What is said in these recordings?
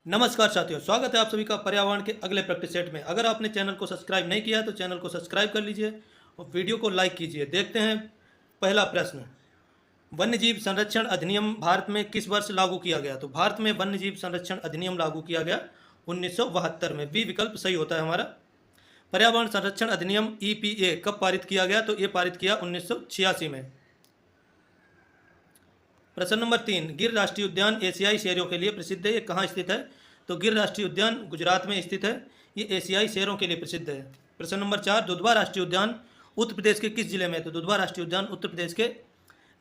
नमस्कार साथियों, स्वागत है आप सभी का पर्यावरण के अगले प्रैक्टिस सेट में। अगर आपने चैनल को सब्सक्राइब नहीं किया तो चैनल को सब्सक्राइब कर लीजिए और वीडियो को लाइक कीजिए। देखते हैं पहला प्रश्न। वन्यजीव संरक्षण अधिनियम भारत में किस वर्ष लागू किया गया? तो भारत में वन्यजीव संरक्षण अधिनियम लागू किया गया 1972 में। बी विकल्प सही होता है हमारा। पर्यावरण संरक्षण अधिनियम EPA कब पारित किया गया? तो ये पारित किया 1986 में। प्रश्न नंबर 3, गिर राष्ट्रीय उद्यान एशियाई शेरों के लिए प्रसिद्ध है। ये कहाँ स्थित है? तो गिर राष्ट्रीय उद्यान गुजरात में स्थित है। ये एशियाई शेरों के लिए प्रसिद्ध है। प्रश्न नंबर 4, दुधवा राष्ट्रीय उद्यान उत्तर प्रदेश के किस जिले में है? तो दुधवा राष्ट्रीय उद्यान उत्तर प्रदेश के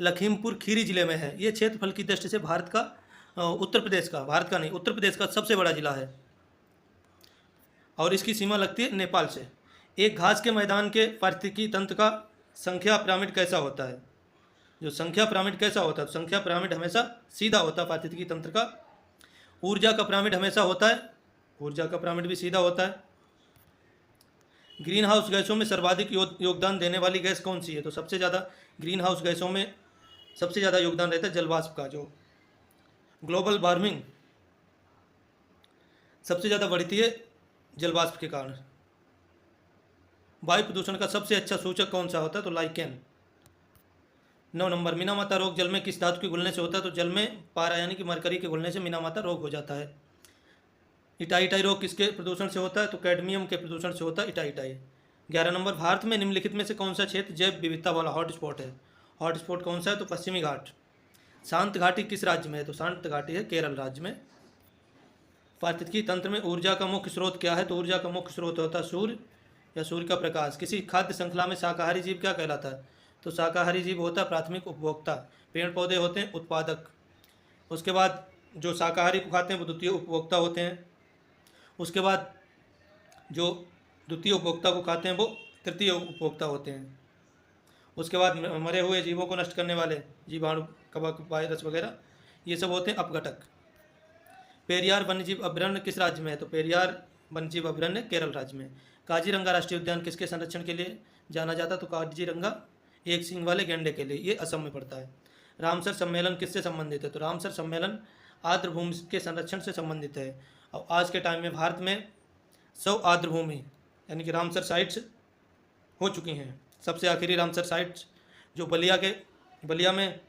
लखीमपुर खीरी जिले में है। ये क्षेत्रफल की दृष्टि से भारत का उत्तर प्रदेश का सबसे बड़ा जिला है और इसकी सीमा लगती है नेपाल से। एक घास के मैदान के पारिस्थितिकी तंत्र का संख्या पिरामिड कैसा होता है? जो संख्या पिरामिड कैसा होता है? संख्या पिरामिड हमेशा सीधा होता है पारिस्थितिकी तंत्र का। ऊर्जा का पिरामिड हमेशा होता है, ऊर्जा का पिरामिड भी सीधा होता है। ग्रीन हाउस गैसों में सर्वाधिक योगदान देने वाली गैस कौन सी है? तो सबसे ज़्यादा ग्रीन हाउस गैसों में सबसे ज़्यादा योगदान रहता है जलवाष्प का। जो ग्लोबल वार्मिंग सबसे ज़्यादा बढ़ती है जलवाष्प के कारण। वायु प्रदूषण का सबसे अच्छा सूचक कौन सा होता है? तो लाइकेन। 9 नंबर, मीनामाता रोग जल में किस धातु के घुलने से होता है? तो जल में पारा यानी कि मरकरी के घुलने से मीनामाता रोग हो जाता है। इटाई रोग किसके प्रदूषण से होता है? तो कैडमियम के प्रदूषण से होता है इटाई। 11 नंबर, भारत में निम्नलिखित में से कौन सा क्षेत्र जैव विविधता वाला हॉटस्पॉट है? हॉटस्पॉट कौन सा है? तो पश्चिमी घाट। शांत घाटी किस राज्य में है? तो शांत घाटी है केरल राज्य में। पारिस्थितिकी तंत्र में ऊर्जा का मुख्य स्रोत क्या है? तो ऊर्जा का मुख्य स्रोत होता है सूर्य या सूर्य का प्रकाश। किसी खाद्य श्रृंखला में शाकाहारी जीव क्या कहलाता है? तो शाकाहारी जीव होता है प्राथमिक उपभोक्ता। पेड़ पौधे होते हैं उत्पादक। उसके बाद जो शाकाहारी को खाते हैं वो द्वितीय उपभोक्ता होते हैं। उसके बाद जो द्वितीय उपभोक्ता को खाते हैं वो तृतीय उपभोक्ता होते हैं। उसके बाद मरे हुए जीवों को नष्ट करने वाले जीवाणु, कवक, वायरस वगैरह, ये सब होते हैं अपघटक। पेरियार वन्यजीव अभयारण्य किस राज्य में है? तो पेरियार वन्यजीव अभयारण्य केरल राज्य में। काजीरंगा राष्ट्रीय उद्यान किसके संरक्षण के लिए जाना जाता है? तो काजीरंगा एक सींग वाले गैंडे के लिए। ये असम में पड़ता है। रामसर सम्मेलन किससे संबंधित है? तो रामसर सम्मेलन आर्द्रभूमि के संरक्षण से संबंधित है। और आज के टाइम में भारत में 100 आर्द्रभूमि यानी कि रामसर साइट्स हो चुकी हैं। सबसे आखिरी रामसर साइट्स जो बलिया में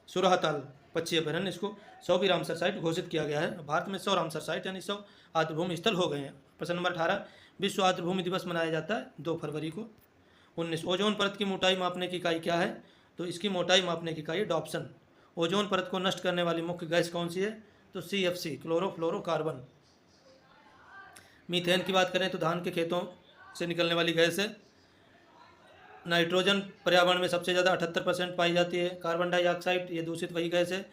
सुरहताल पक्षी अभयारण्य, इसको 100वीं रामसर साइट घोषित किया गया है। भारत में 100 रामसर साइट यानी 100 आर्द्रभूमि स्थल हो गए हैं। प्रश्न नंबर 18, विश्व आर्द्रभूमि दिवस मनाया जाता है 2 फरवरी को। 19, ओजोन परत की मोटाई मापने की इकाई क्या है? तो इसकी मोटाई मापने की इकाई है डॉप्सन। ओजोन परत को नष्ट करने वाली मुख्य गैस कौन सी है? तो CFC, क्लोरोफ्लोरोकार्बन। मीथेन की बात करें तो धान के खेतों से निकलने वाली गैस है। नाइट्रोजन पर्यावरण में सबसे ज़्यादा 78% पाई जाती है। कार्बन डाइऑक्साइड ये दूषित वही गैस है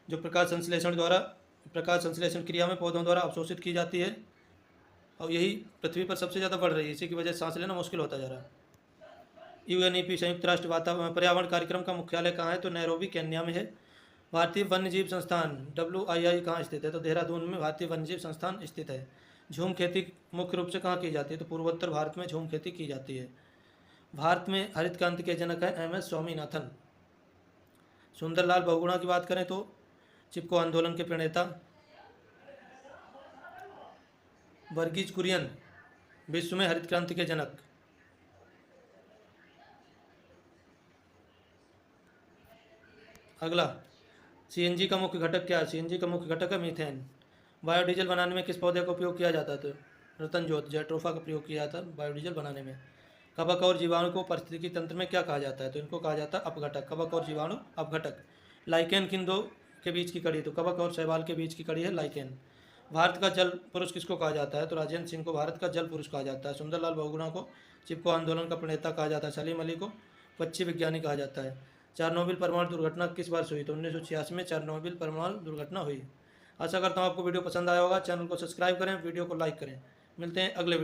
जो प्रकाश संश्लेषण क्रिया में पौधों द्वारा अवशोषित की जाती है और यही पृथ्वी पर सबसे ज़्यादा बढ़ रही है। इसी की वजह से सांस लेना मुश्किल होता जा रहा है। UNEP संयुक्त राष्ट्र पर्यावरण कार्यक्रम का मुख्यालय कहाँ है? तो नैरोबी केन्या में है। भारतीय वन्यजीव संस्थान WII कहाँ स्थित है? तो देहरादून में भारतीय वन्यजीव संस्थान स्थित है। झूम खेती मुख्य रूप से कहाँ की जाती है? तो पूर्वोत्तर भारत में झूम खेती की जाती है। भारत में हरित क्रांति के जनक है MS स्वामीनाथन। सुंदरलाल बहुगुणा की बात करें तो चिपको आंदोलन के प्रणेता। वर्गीज कुरियन विश्व में हरित क्रांति के जनक। अगला, CNG का मुख्य घटक क्या है? CNG का मुख्य घटक है मीथेन। बायोडीजल बनाने में किस पौधे का उपयोग किया जाता है? तो रतनजोत जैट्रोफा का प्रयोग किया जाता है बायोडीजल बनाने में। कवक और जीवाणु को पारिस्थितिकी तंत्र में क्या कहा जाता है? तो इनको कहा जाता है अपघटक। कवक और जीवाणु अपघटक। लाइकेन किन दो के बीच की कड़ी? तो कवक और शैवाल के बीच की कड़ी है लाइकेन। भारत का जल पुरुष किसको कहा जाता है? तो राजेंद्र सिंह को भारत का जल पुरुष कहा जाता है। सुंदरलाल बहुगुणा को चिपको आंदोलन का प्रणेता कहा जाता है। सलीम अली को पक्षी विज्ञानी कहा जाता है। चेरनोबिल परमाणु दुर्घटना किस वर्ष हुई? तो 1986 में चेरनोबिल परमाणु दुर्घटना हुई। आशा करता हूँ आपको वीडियो पसंद आया होगा। चैनल को सब्सक्राइब करें, वीडियो को लाइक करें। मिलते हैं अगले वीडियो।